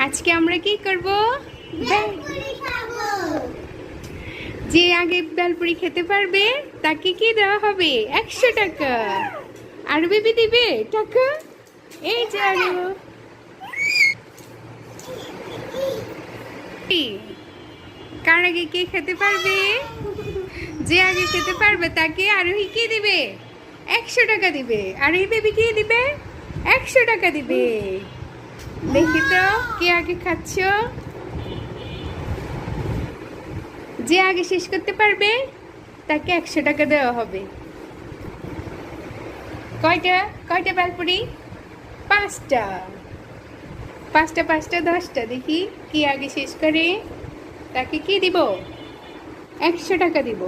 আজকে আমরা কি করব? যে আগে বেলপুরি খেতে পারবে তাকে কি দেওয়া হবে? 100 টাকা। আর বেবি দিবে টাকা। এই যে আরো কার আগে কে খেতে পারবে? যে আগে খেতে পারবে তাকে আরোহী কি দিবে? 100 টাকা দিবে। আর এই বেবি কি দিবে? 100 টাকা দিবে। দেখি তো কে আগে খাচ্ছ। যে আগে শেষ করতে পারবে তাকে 100 টাকা দেওয়া হবে। কয়টা কয়টা বেলপুরি? 5টা। 5টা 5টা 10টা। দেখি কি আগে শেষ করে তাকে কি দিব? 100 টাকা দিব।